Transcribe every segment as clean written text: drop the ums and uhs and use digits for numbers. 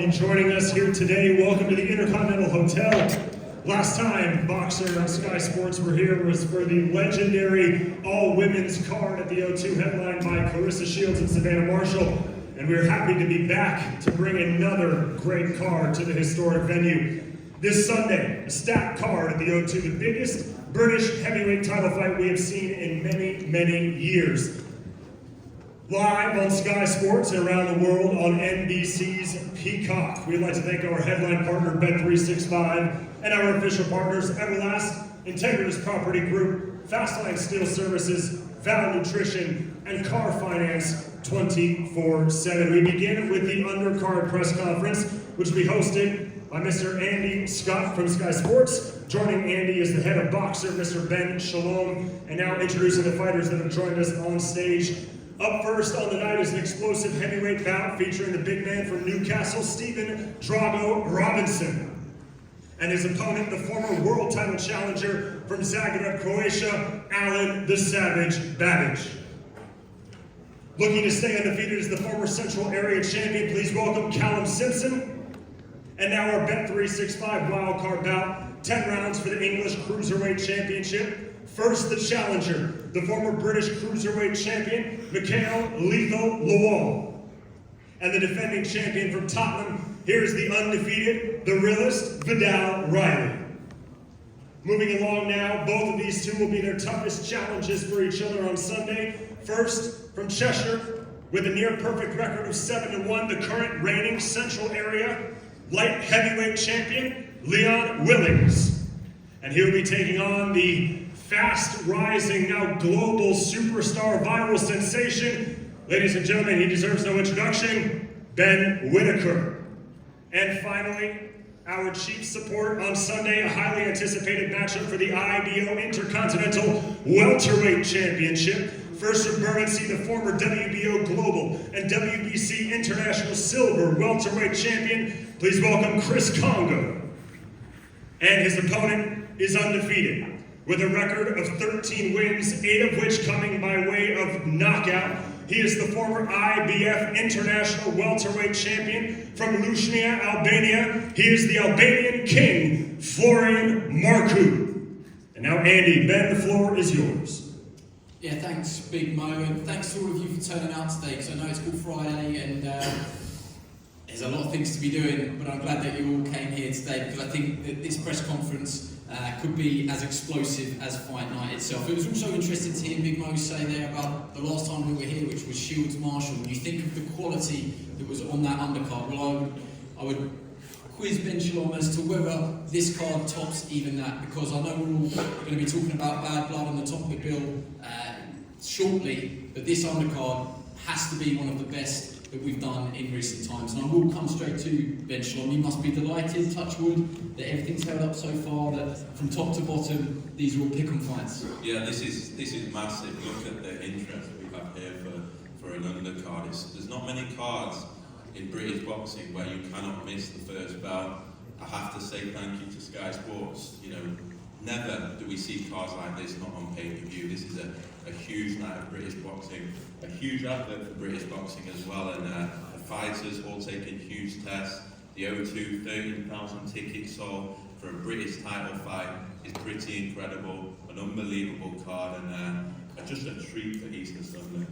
in joining us here today. Welcome to the Intercontinental Hotel. Last time Boxer and Skysports were here was for the legendary all-women's card at the O2 headlined by Clarissa Shields and Savannah Marshall. And we're happy to be back to bring another great card to the historic venue. This Sunday, a stacked card at the O2, the biggest British heavyweight title fight we have seen in many, many years. Live on Sky Sports and around the world on NBC's Peacock. We'd like to thank our headline partner, Bet365, and our official partners, Everlast, Integritas Property Group, Fastline Steel Services, Val Nutrition, and Car Finance 24/7. We begin with the Undercard press conference, which will be hosted by Mr. Andy Scott from Sky Sports. Joining Andy is the head of Boxer, Mr. Ben Shalom, and now introducing the fighters that have joined us on stage. Up first on the night is an explosive heavyweight bout featuring the big man from Newcastle, Stephen Drago Robinson, and his opponent, the former world title challenger from Zagreb, Croatia, Alen the Savage Babic. Looking to stay undefeated is the former Central Area champion. Please welcome Callum Simpson. And now our Bet365 wildcard bout, 10 rounds for the English Cruiserweight Championship. First, the challenger, the former British Cruiserweight champion, Mikhail Lethal Lawal. And the defending champion from Tottenham, here's the undefeated, the realist, Vidal Riley. Moving along now, both of these two will be their toughest challenges for each other on Sunday. First, from Cheshire, with a near-perfect record of 7-1, the current reigning Central Area light heavyweight champion, Leon Willings. And he'll be taking on the fast-rising, now global superstar, viral sensation. Ladies and gentlemen, he deserves no introduction, Ben Whittaker. And finally, our chief support on Sunday, a highly anticipated matchup for the IBO Intercontinental Welterweight Championship. First from Bermondsey, the former WBO Global and WBC International Silver Welterweight Champion. Please welcome Chris Kongo. And his opponent is undefeated, with a record of 13 wins, 8 of which coming by way of knockout. He is the former IBF International Welterweight Champion from Lushnia, Albania. He is the Albanian King, Florian Marku. And now, Andy, Ben, the floor is yours. Yeah, thanks, Big Mo, and thanks to all of you for turning out today, because I know it's Good Friday and there's a lot of things to be doing, but I'm glad that you all came here today, because I think that this press conference could be as explosive as fight night itself. It was also interesting to hear Big Mo say there about the last time we were here, which was Shields Marshall. When you think of the quality that was on that undercard, well, I would quiz Ben Shalom as to whether this card tops even that, because I know we're all going to be talking about bad blood on the top of the bill shortly, but this undercard has to be one of the best that we've done in recent times. And I will come straight to Ben Shalom. You must be delighted, touch wood, that everything's held up so far, that from top to bottom, these are all pick-em fights. Yeah, this is massive. Look at the interest we have here for an undercard. There's not many cards in British boxing where you cannot miss the first bout. I have to say thank you to Sky Sports. You know, never do we see cards like this not on pay-per-view. This is a huge night of British boxing, a huge advert for British boxing as well, and the fighters all taking huge tests. The O2, 13,000 tickets sold for a British title fight is pretty incredible, an unbelievable card, and just a treat for Easter Sunday.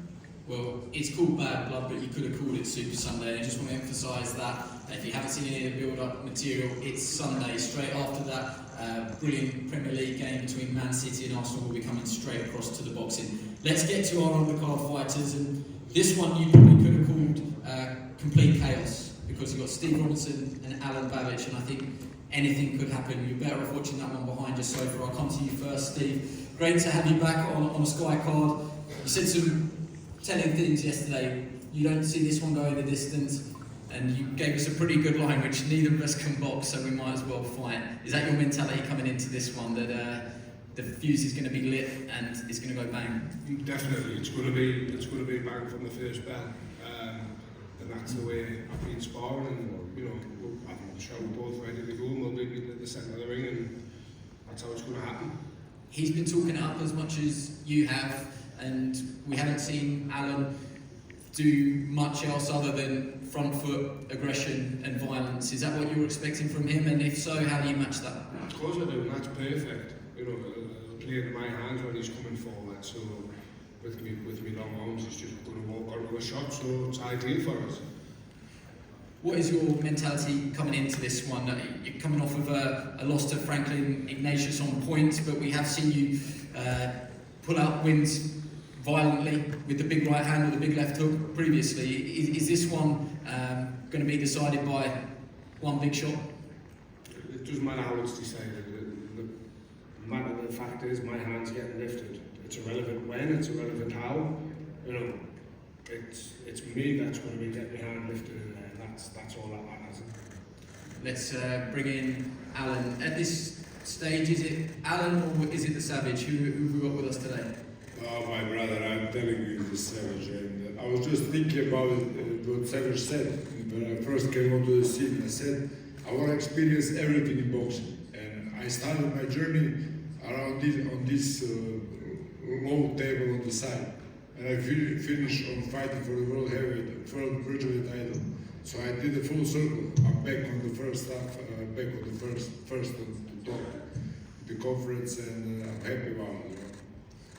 Well, it's called Bad Blood, but you could have called it Super Sunday, and I just want to emphasise that if you haven't seen any of the build-up material, it's Sunday. Straight after that, brilliant Premier League game between Man City and Arsenal will be coming straight across to the boxing. Let's get to our undercard fighters, and this one you probably could have called complete chaos, because you've got Steve Robinson and Alen Babic, and I think anything could happen. You're better off watching that one behind your sofa. I'll come to you first, Steve. Great to have you back on a Sky card. You said some telling things yesterday. You don't see this one go in the distance, and you gave us a pretty good line, which neither of us can box, so we might as well fight. Is that your mentality coming into this one, that the fuse is going to be lit and it's going to go bang? Definitely, it's going to be bang from the first bell, and that's the way I've been sparring. And you know, I'm sure we're both ready to go, and we'll be meeting at the centre of the ring, and that's how it's going to happen. He's been talking it up as much as you have, and we haven't seen Alen do much else other than front foot aggression and violence. Is that what you were expecting from him? And if so, how do you match that? Of course I do, and that's perfect. You know, playing in my hands when he's coming forward. So with me long arms, he's just going to walk onto a shot. So it's ideal for us. What is your mentality coming into this one? You're coming off of a loss to Franklin Ignatius on points, but we have seen you pull out wins violently with the big right hand or the big left hook previously. Is this one going to be decided by one big shot? It doesn't matter how it's decided. The fact is, my hand's getting lifted. It's irrelevant when, it's irrelevant how. You know, it's me that's going to be getting my hand lifted in there, and that's all that matters. Let's bring in Alan. At this stage, is it Alan or is it the Savage? Who have we got with us today? Oh, my brother, I'm telling you, the Savage. And I was just thinking about what Savage said when I first came onto the scene. I said, I want to experience everything in boxing. And I started my journey around this low table on the side. And I finished on fighting for the world heavyweight, world cruiserweight title. So I did a full circle. I'm back on the first half, back on the first to top the conference, and I'm happy about it.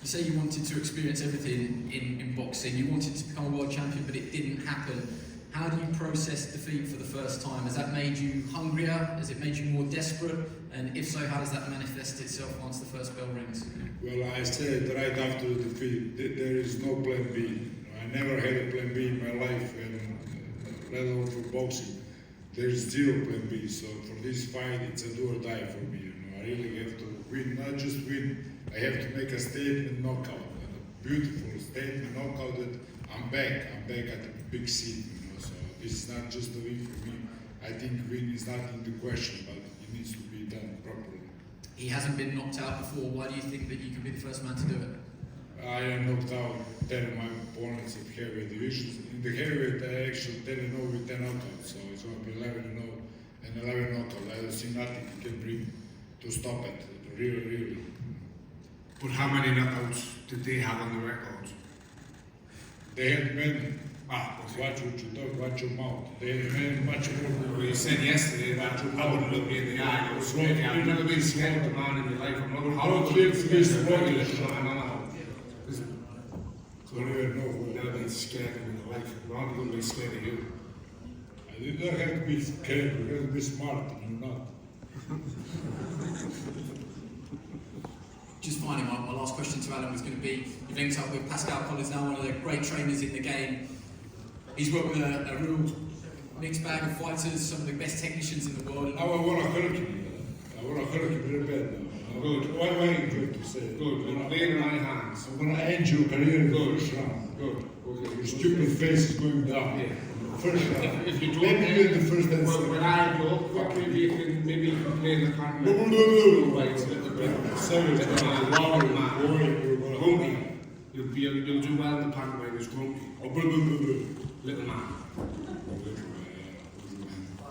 You say you wanted to experience everything in boxing. You wanted to become a world champion, but it didn't happen. How do you process defeat for the first time? Has that made you hungrier? Has it made you more desperate? And if so, how does that manifest itself once the first bell rings? Well, I said right after the defeat, there is no plan B. I never had a plan B in my life, and let alone for boxing. There is zero plan B. So for this fight, it's a do or die for me. I really have to win, not just win. I have to make a statement knockout, a beautiful statement knockout that I'm back at the big scene. So this is not just a win for me. I think win is not in the question, but it needs to be done properly. He hasn't been knocked out before. Why do you think that you can be the first man to do it? I am knocked out 10 of my opponents of heavyweight divisions. In the heavyweight, I actually 10-0 with 10 knockouts, so it's going to be 11-0 and 11 knockouts. I don't see nothing you can bring to stop it. Really. But how many knockouts did they have on the record? They had many. Watch what you talk, watch your mouth. They had many, much more. Well, you said yesterday that I wouldn't look me in the eye. I was scared. I've never been scared of a man in my life. I'm not Don't live to this I've world. never been scared in my life. I'm not going to be scared of you. You don't have to be scared, you have to be smart, and you're not. Just finally, my last question to Alan was going to be, you've linked up with Pascal Collins, now one of the great trainers in the game. He's worked with a real mixed bag of fighters, some of the best technicians in the world. I want to hurt you. I want to hurt you very bad now. Good. Why are you going to say it? Good. You're playing in my hands. I'm going to end your career in the Good. first round. Good. Okay. Your stupid face is going down. Yeah. First round. If you don't, maybe you're the first and well, second. when I go quickly, maybe you can play the pantomime. No. Right, a little bit. Serious, wow, boy, You'll do well in the pantomime as grumpy. Little man.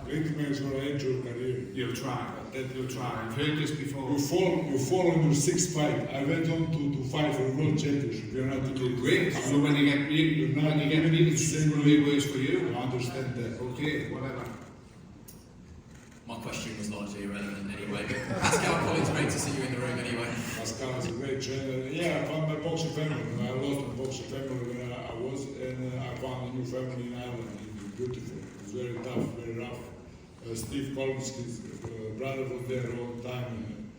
Little man's going to end your career. You'll try. You'll try. I've heard this before. You fall on your sixth fight. I went on to fight for a world championship. You're not doing Great. So when you get beat, it's going to be worse for you. I understand that. Okay, whatever. My question was largely irrelevant anyway, but Pascal Collins, great to see you in the room anyway. Pascal is a great trainer. Yeah, I found my boxing family. I lost my boxing family when I was, and I found a new family in Ireland. It was beautiful. It was very tough, very rough. Steve Collins, his brother, was there all the time.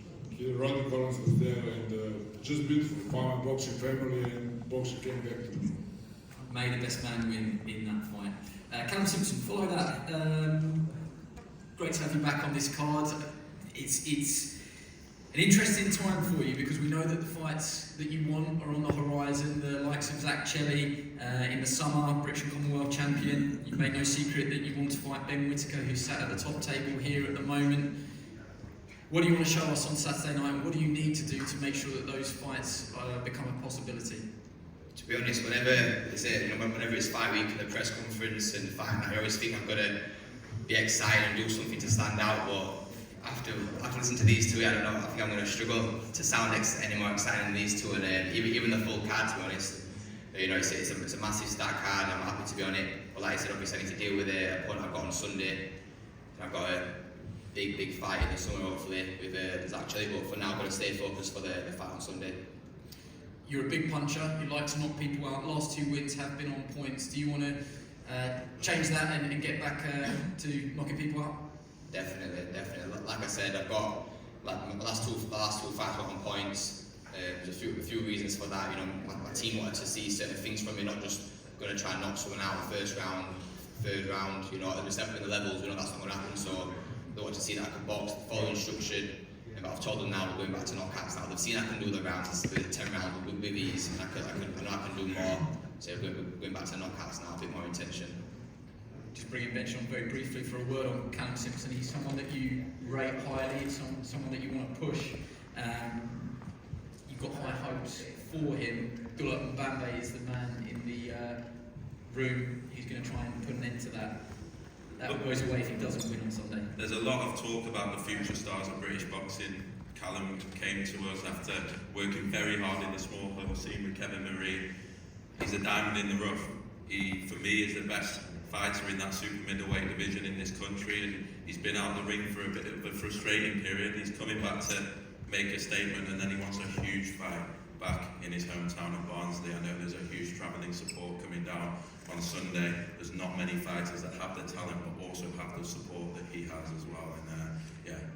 Rodney Collins was there, and just beautiful. Found my boxing family, and boxing came back to me. May the best man win in that fight. Callum Simpson, follow that. Great to have you back on this card. It's an interesting time for you because we know that the fights that you want are on the horizon. The likes of Zach Chelly in the summer, British and Commonwealth champion. You've made no secret that you want to fight Ben Whittaker, who's sat at the top table here at the moment. What do you want to show us on Saturday night? What do you need to do to make sure that those fights become a possibility? To be honest, whenever it's fight week and the press conference and fight night, I always think I've got to be excited and do something to stand out, but after listening to these two, I don't know, I think I'm going to struggle to sound any more exciting than these two, and even the full card, to be honest. You know, it's a massive stat card, and I'm happy to be on it. But like I said, obviously I need to deal with it. A point I've got on Sunday, and I've got a big fight in the summer, hopefully, with Zach Chilly. But for now, I've got to stay focused for the fight on Sunday. You're a big puncher, you like to knock people out. Last 2 wins have been on points. Do you want to change that and get back to knocking people out? Definitely. Like I said, I've got my last two fights were on points. There's a few reasons for that. You know, my team wanted to see certain things from me, not just going to try and knock someone out in the first round, third round. You know, there's definitely the levels. You know, that's not going to happen. So they want to see that I can box, follow instruction. But I've told them now we're going back to knockouts now. They've seen I can do the rounds, the 10 rounds with ease, and I know I can do more. So we're going back to knockouts now, a bit more intention. Just bringing Bench on very briefly for a word on Callum Simpson. He's someone that you rate highly, someone that you want to push. You've got high hopes for him. Mbabe is the man in the room. He's going to try and put an end to that. That goes away if he doesn't win on Sunday. There's a lot of talk about the future stars of British boxing. Callum came to us after working very hard in the small hurdle scene with Kevin Marie. He's a diamond in the rough. He, for me, is the best fighter in that super middleweight division in this country, and he's been out the ring for a bit of a frustrating period. He's coming back to make a statement, and then he wants a huge fight back in his hometown of Barnsley. I know there's a huge travelling support coming down on Sunday. There's not many fighters that have the talent but also have the support that he has as well, and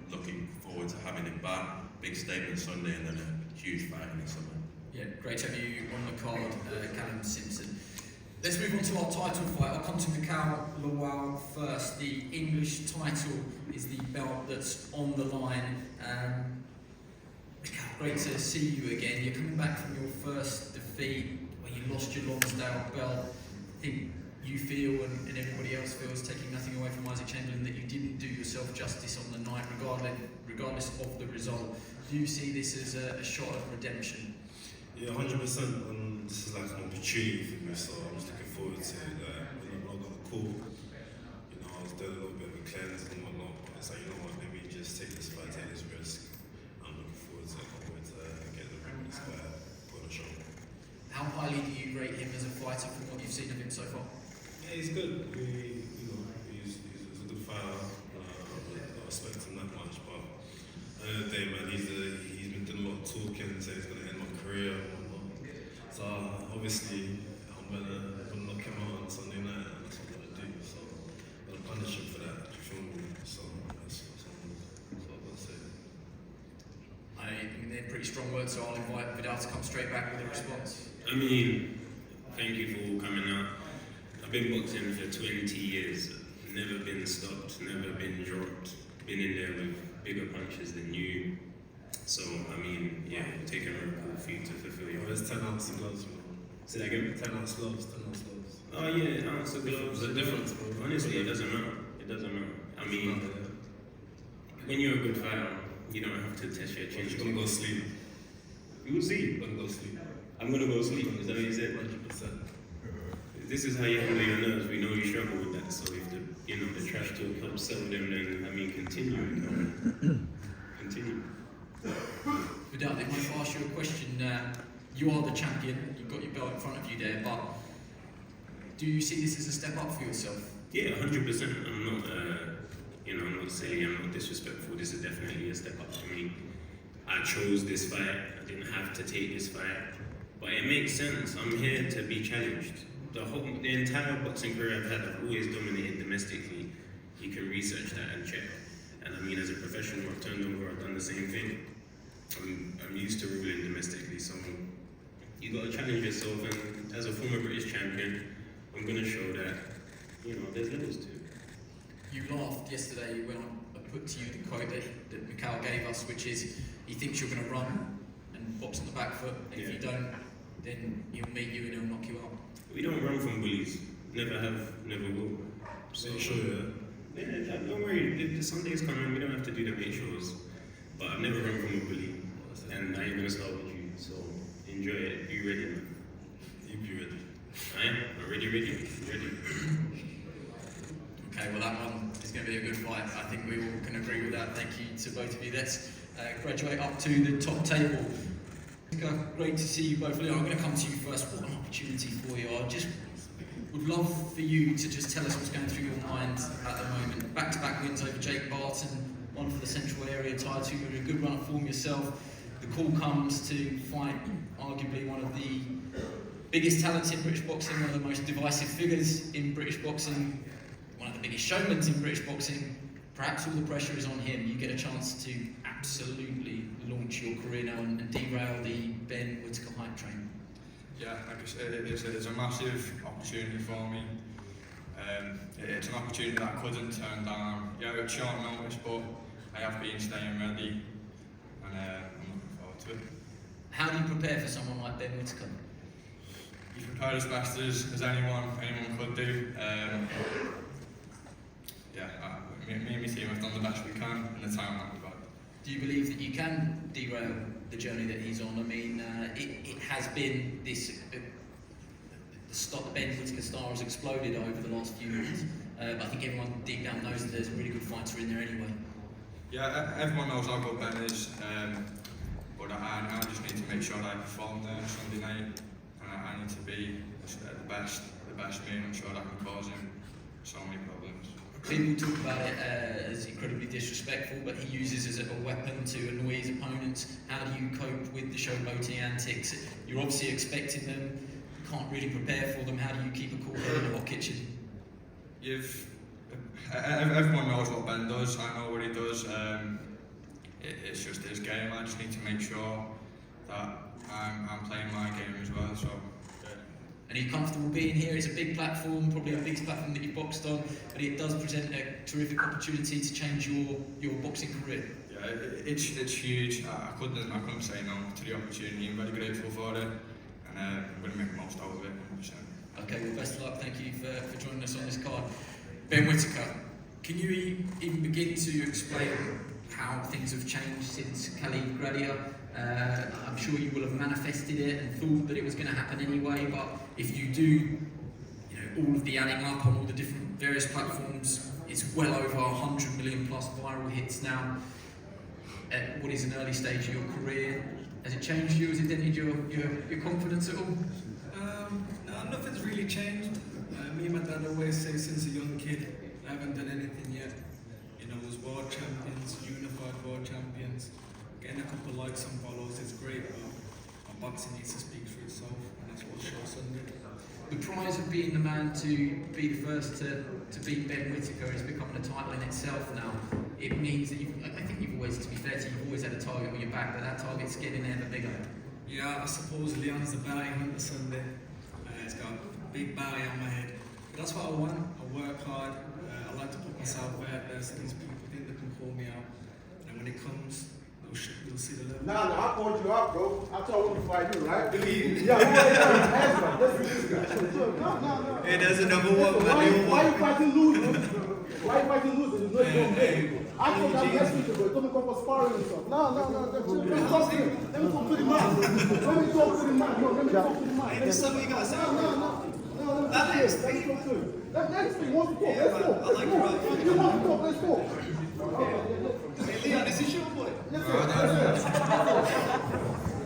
looking forward to having him back. Big statement Sunday and then a huge fight in the summer. Yeah, great to have you on the card, Callum Simpson. Let's move on to our title fight. I'll come to Mikhail Lawal first. The English title is the belt that's on the line. Mikhail, great to see you again. You're coming back from your first defeat where you lost your Lonsdale belt. I think you feel and everybody else feels, taking nothing away from Isaac Chamberlain, that you didn't do yourself justice on the night, regardless of the result. Do you see this as a shot at redemption? Yeah, 100%. This is like an opportunity for me, so I'm just looking forward to it. When I got the call, you know, I was doing a little bit of a cleanse and whatnot, but it's like, you know what, let me just take this fight, take this risk. I'm looking forward to it. I can't wait to get the ring with this guy, put on a show. How highly do you rate him as a fighter from what you've seen of him so far? Yeah, he's good. He's a good fighter. I don't respect him that much, but at the end of the day, man, he's been doing a lot of talking, saying he's going to end my career and whatnot. So obviously, I'm gonna knock him out on Sunday night, and that's what I'm gonna do. So I'm gonna punish him for that. Do you feel me? So that's what I'm gonna say. I mean, they're pretty strong words, so I'll invite Vidal to come straight back with a response. I mean, thank you for all coming out. I've been boxing for 20 years, never been stopped, never been dropped, been in there with bigger punches than you. So, I mean, yeah, taking a real for you to fulfill your... There's 10 ounce gloves, bro. Say that again? 10 ounce gloves, 10 ounce gloves. Oh yeah, ounce of gloves. There's a difference, bro. Honestly, it doesn't matter. It doesn't matter. I mean, when you're a good fighter, you don't have to test your chin. You're gonna go sleep. You will see. You're gonna go sleep. I'm gonna go sleep. Is that what you said? 100%. This is how you handle your nerves. We know you struggle with that. So if the trash talk helps settle them, then I mean, continue. Continue. Vidal, they might ask you a question. You are the champion. You've got your belt in front of you there, but do you see this as a step up for yourself? Yeah, 100%. I'm not, I'm not silly. I'm not disrespectful. This is definitely a step up for me. I chose this fight. I didn't have to take this fight, but it makes sense. I'm here to be challenged. The entire boxing career I've had, I've always dominated domestically. You can research that and check. And I mean, as a professional, I've turned over. I've done the same thing. I'm used to ruling domestically, so you got to challenge yourself. And as a former British champion, I'm going to show that there's levels to it. You laughed yesterday when I put to you the quote that Mikhail gave us, which is he thinks you're going to run and box on the back foot, and if you don't, then he'll meet you and he'll knock you out. We don't run from bullies. Never have, never will. So sure, yeah, don't worry. The Sunday's coming. We don't have to do the make sures. But I've never run from a bully, and I ain't gonna start with you. So enjoy it. Be ready, man. you be ready. I am. I'm ready. Ready. Okay, well that one is going to be a good fight. I think we all can agree with that. Thank you to both of you. Let's graduate up to the top table. Great to see you both. Leon, I'm going to come to you first. What an opportunity for you. I just would love for you to just tell us what's going through your mind at the moment. Back-to-back wins over Jake Barton, one for the Central Area title. You're in a good run of form yourself. The call comes to fight arguably one of the biggest talents in British boxing, one of the most divisive figures in British boxing, one of the biggest showmen in British boxing. Perhaps all the pressure is on him. You get a chance to absolutely launch your career now and derail the Ben Whittaker hype train. Yeah, like I said, it's a massive opportunity for me. It's an opportunity that I couldn't turn down. Yeah, it's short notice, but I have been staying ready, and I'm looking forward to it. How do you prepare for someone like Ben Whittaker? You prepare as best as anyone could do. Me and my team have done the best we can in the time that we've got. Do you believe that you can derail the journey that he's on? I mean, it has been this. The Ben Whittaker star has exploded over the last few years. But I think everyone deep down knows that there's a really good fighter in there anyway. Yeah, everyone knows how good Ben is, but I just need to make sure that I perform there Sunday night, and I need to be the best me, and I'm sure that can cause him so many problems. People talk about it as incredibly disrespectful, but he uses it as a weapon to annoy his opponents. How do you cope with the showboating antics? You're obviously expecting them, you can't really prepare for them. How do you keep a cool head in a hot kitchen? Everyone knows what Ben does, I know what he does. It's just his game. I just need to make sure that I'm playing my game as well. So. And are you comfortable being here? It's a big platform, probably the biggest platform that you've boxed on, but it does present a terrific opportunity to change your boxing career. Yeah, it's huge. I couldn't say no to the opportunity. I'm very grateful for it, and I'm going to make the most out of it. 100%. Okay, well, best of luck. Thank you for joining us on this card. Ben Whittaker, can you even begin to explain how things have changed since Khalid Gradia? I'm sure you will have manifested it and thought that it was going to happen anyway, but if you do, all of the adding up on all the different various platforms, it's well over 100 million plus viral hits now. At what is an early stage of your career, has it changed you? Has it dented your confidence at all? No, nothing's really changed. Me and my dad always say since a young kid, I haven't done anything yet. As world champions, unified world champions, getting a couple likes and follows is great, but our boxing needs to speak for itself, and that's what shows Sunday. The prize of being the man to be the first to beat Ben Whittaker is becoming a title in itself now. It means that I think you've always, to be fair to you, you've always had a target on your back, but that target's getting ever bigger. Yeah, I suppose Leon's the bounty hunter Sunday. He's got a big bounty on my head. But that's what I want. I work hard. I like to put myself out there so these people think they can call me out. And when it comes, you'll see the level. Nah, I called you out, bro. I told you to fight you, right? Believe. Yeah, listen to this guy. No. Hey, there's another one. Why you fighting losers? Why you fighting losers? You know you don't win. I told that last week ago. He told me to come for sparring and stuff. No. Let me talk to him. Let me talk to the man. Let me talk to the man. No, let me talk to the man. There's something you got to say. No. Let me talk to him. Let's speak. Wants to talk. Let's talk. I like it right. You want to talk? Let's talk. Hey, Leon, this is your boy. Listen.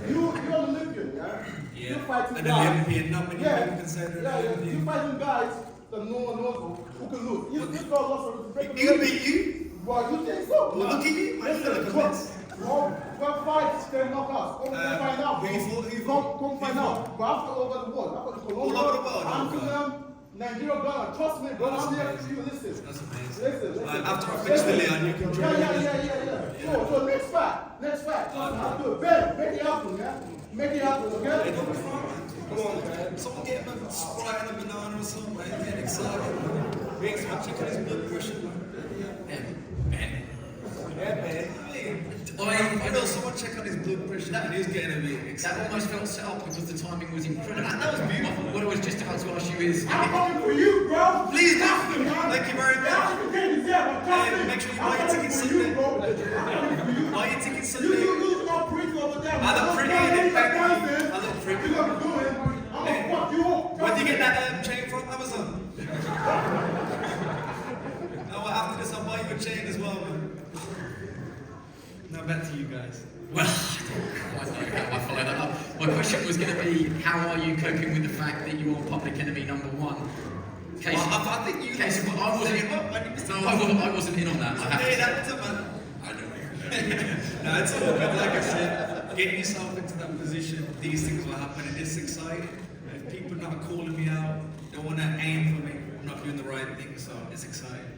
You're an Olympian, yeah? Yeah. You're fighting An guys. Olympian, not many people can say they're an Olympian. You're fighting guys that no one knows who can lose. This guy lost a break. He can beat you. Well, you think so? Well, look at you. Well, fights can knock us. Come find out. Who you fought? Come find out. But after all over the world. After All over the world, Amsterdam, Nigeria, Ghana. Trust me, bro. I'm here for you. Listen. That's amazing. Listen. After I finish with Leon, you can join me. Yeah. So next fight. I'll do it. Ben, make it happen, man. Make it happen, okay? Come on, man. Someone get him a Sprite and a banana or something, man. Get excited. Make someone check on his blood pressure. Ben. Yeah, man. I know someone check on his blood pressure and he's getting a bit excited. That almost felt set up because the timing was incredible. That was beautiful. What I was just about to ask you is... I'm coming for you, bro. Please do. Thank you very much. Hey, make sure you buy your tickets Sunday. Buy your tickets Sunday. You look pretty over there. I look pretty in it, baby. I look pretty. You look good. I'm gonna fuck you up. Where do you get that chain from? Amazon. Now after this, I'll buy you a chain as well, man. Now back to you guys. Well, I don't quite know how I follow that up. My question was going to be, how are you coping with the fact that you are public enemy number one? Casey, I think you. Casey, I wasn't in on that. I have to say. I don't know. No, it's all good. Like I said, getting yourself into that position, these things will happen, and it's exciting. If people are not calling me out, they want to aim for me, I'm not doing the right thing, so it's exciting.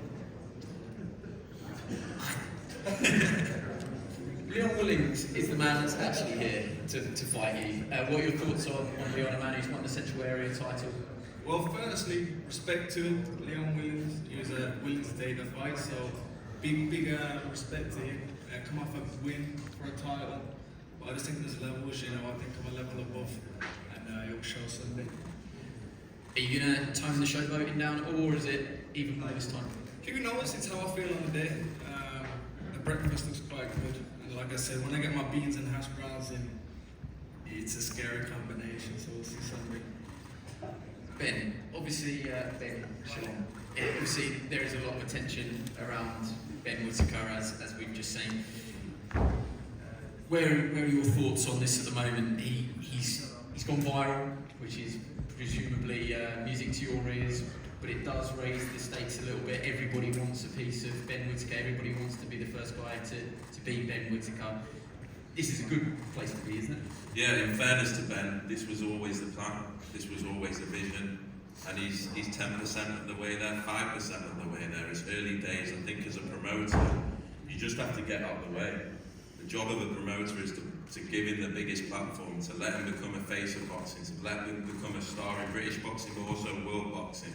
Leon Willings is the man that's actually here to fight you. What are your thoughts on Leon, a man who's won the Central Area title? Well, firstly, respect to him, Leon Willings. He was willing to take the fight, so big respect to him. Come off a win for a title, but I just think there's levels. You know, I think I'm a level above, and he'll show Sunday. Are you going to tone the showboating down, or is it even more this time? Keep it honest, it's how I feel on the day. The breakfast looks quite good, and like I said, when I get my beans and hash browns in, it's a scary combination. So we'll see Sunday. Ben, obviously, Sean, obviously there is a lot of attention around Ben Whittaker, as we've just seen. Where are your thoughts on this at the moment? He's gone viral, which is presumably music to your ears, but it does raise the stakes a little bit. Everybody wants a piece of Ben Whittaker. Everybody wants to be the first guy to beat Ben Whittaker. This is a good place to be, isn't it? Yeah, in fairness to Ben, this was always the plan. This was always the vision. And he's 10% of the way there, 5% of the way there. It's early days. I think as a promoter, you just have to get out of the way. The job of a promoter is to give him the biggest platform, to let him become a face of boxing, to let him become a star in British boxing, but also world boxing.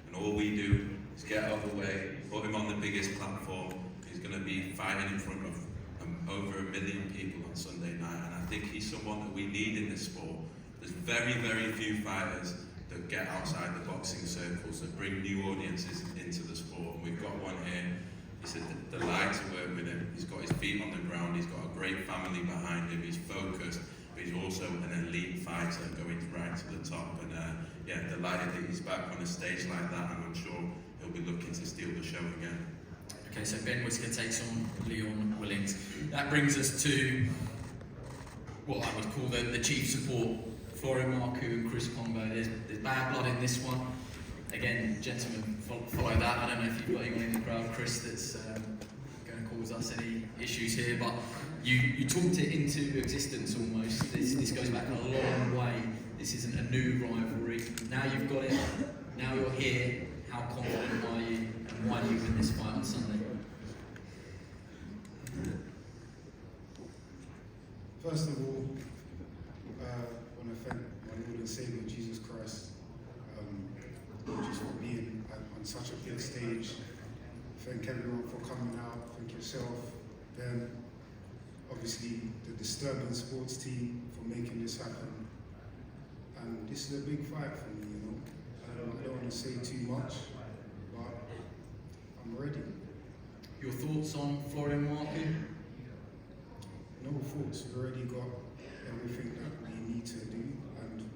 And all we do is get out of the way, put him on the biggest platform. He's going to be fighting in front of over 1 million people on Sunday night, and I think he's someone that we need in this sport. There's very, very few fighters that get outside the boxing circles, that bring new audiences into the sport. And we've got one here. It's a delight to work with him. He's got his feet on the ground. He's got a great family behind him. He's focused, but he's also an elite fighter going right to the top. And yeah, delighted that he's back on a stage like that, and I'm sure he'll be looking to steal the show again. Okay, so Ben Whittaker takes on Leon Willings. That brings us to what I would call the chief support, Florian Marku and Chris Kongo. There's bad blood in this one. Again, gentlemen, follow that. I don't know if you've got anyone in the crowd, Chris, that's going to cause us any issues here, but you talked it into existence almost. This goes back a long way. This isn't a new rivalry. Now you've got it. Now you're here. How confident are you, and why do you win this fight on Sunday? First of all, I want to thank my Lord and Saviour Jesus Christ just for being on such a big stage. Thank everyone for coming out. Thank yourself, Ben, obviously the Disturbance Sports team for making this happen. And this is a big fight for me, you know. I don't want to say too much, but I'm ready. Your thoughts on Florian Marku? No thoughts. We've already got everything that we need to do, and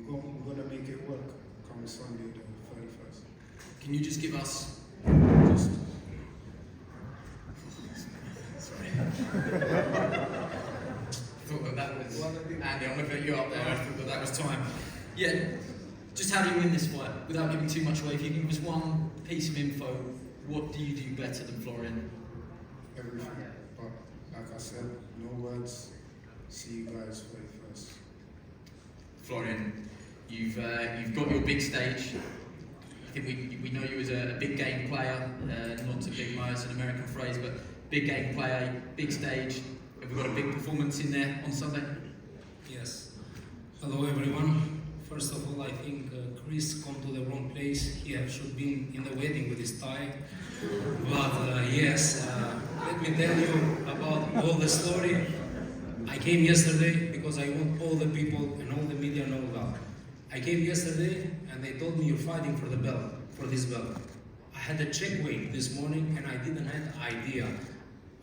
we're going to make it work come Sunday the 31st. Can you just give us sorry. I thought that was Andy, I'm going to put you up there. I thought that was time. Yeah, just how do you win this fight without giving too much away? If you give us one piece of info, what do you do better than Florian? Everything. But like I said, no words. See you guys 31st. Florian, you've got your big stage. I think we know you as a big game player, not to big Mo, it's an American phrase, but big game player, big stage. Have we got a big performance in there on Sunday? Yes. Hello everyone. First of all, I think Chris come to the wrong place. He should be in the wedding with his tie. But yes, let me tell you about all the story. I came yesterday because I want all the people and all the media know that. I came yesterday and they told me you're fighting for the belt, for this belt. I had a check weight this morning and I didn't have idea.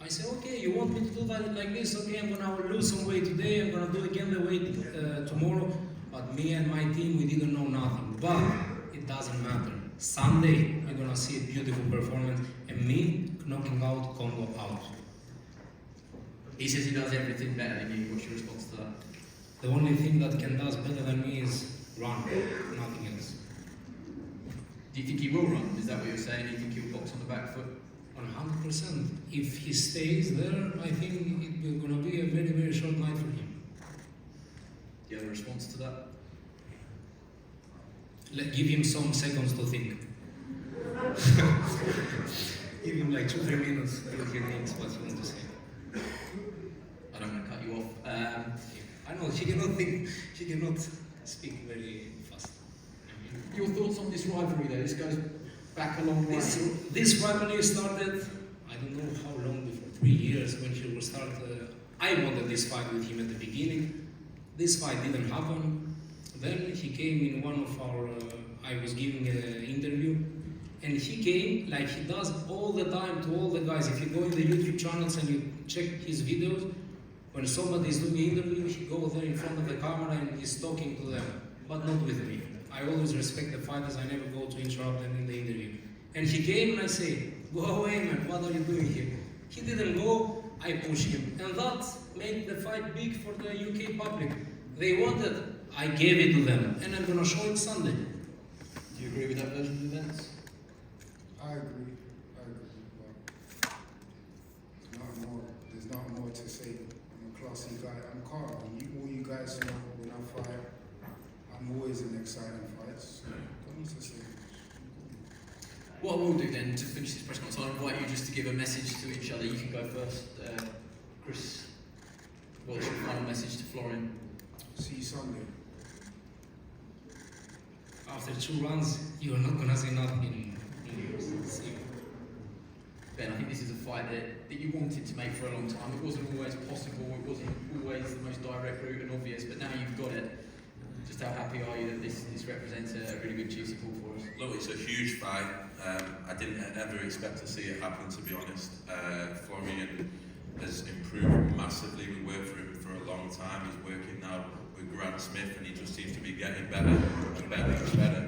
I said, okay, you want me to do that like this? Okay, I'm gonna lose some weight today, I'm gonna do again the weight tomorrow. But me and my team, we didn't know nothing. But it doesn't matter. Sunday, we're gonna see a beautiful performance and me knocking out Congo out. He says he does everything better than you. What's your response to that? The only thing that can does better than me is run, nothing else. Do you think he will run? Is that what you're saying? Do you think he'll box on the back foot? 100%. If he stays there, I think it's going to be a very, very short night for him. Do you have a response to that? Give him some seconds to think. Give him like 2-3 minutes till he thinks what he wants to say. I don't want to cut you off. I know, she cannot think, she cannot speak very fast. Your thoughts on this rivalry though? This goes back a long way. This rivalry started, I don't know how long before, 3 years when she will start. I wanted this fight with him at the beginning. This fight didn't happen. Then he came in one of our, I was giving an interview, and he came like he does all the time to all the guys. If you go in the YouTube channels and you check his videos, when somebody is doing an interview, he goes there in front of the camera and he's talking to them, but not with me. I always respect the fighters, I never go to interrupt them in the interview. And he came and I say, go away man, what are you doing here? He didn't go, I pushed him. And that made the fight big for the UK public. They wanted, I gave it to them, and I'm going to show it Sunday. Do you agree with that version of events? I agree. But there's not more to say. I'm a classy guy. I'm calm. All you guys know when I fight, I'm always in exciting fights. So don't need to say much. What I will do then to finish this press conference, I'll invite you just to give a message to each other. You can go first. Chris, what's your final message to Florian? See you Sunday. After 2 rounds, you're not going to see nothing in yours. Ben, I think this is a fight that you wanted to make for a long time. It wasn't always possible, it wasn't always the most direct route and obvious, but now you've got it. Just how happy are you that this represents a really good juicy pull for us? Look, it's a huge fight. I didn't ever expect to see it happen, to be honest. Florian has improved massively. We worked for him for a long time. He's working now with Grant Smith, and he just seems to be getting better and better and better.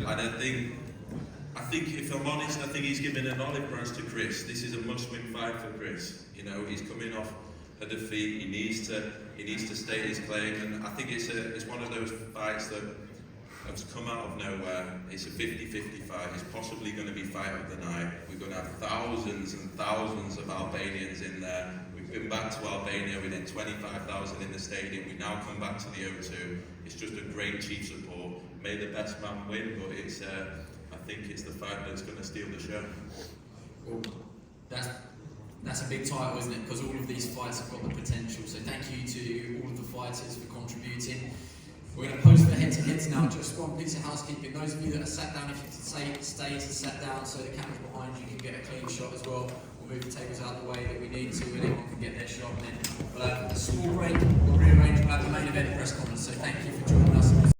And I think, if I'm honest, I think he's given an olive branch to Chris. This is a must-win fight for Chris. You know, he's coming off a defeat. He needs to state his claim, and I think it's one of those fights that has come out of nowhere. It's a 50-50 fight. It's possibly going to be fight of the night. We're going to have thousands and thousands of Albanians in there. We've been back to Albania. We did 25,000 in the stadium. We now come back to the O2. It's just a great chief support. May the best man win, but it's I think it's the fight that's going to steal the show. Well, that's a big title, isn't it? Because all of these fights have got the potential. So thank you to all of the fighters for contributing. We're going to post the head-to-heads now. Just one piece of housekeeping. Those of you that are sat down, if you can stay and sat down so the cameras behind you can get a clean shot as well. We'll move the tables out of the way that we need to, and everyone can get their shot. And then we'll have a small break. We'll rearrange. We'll have the main event press conference. So thank you for joining us.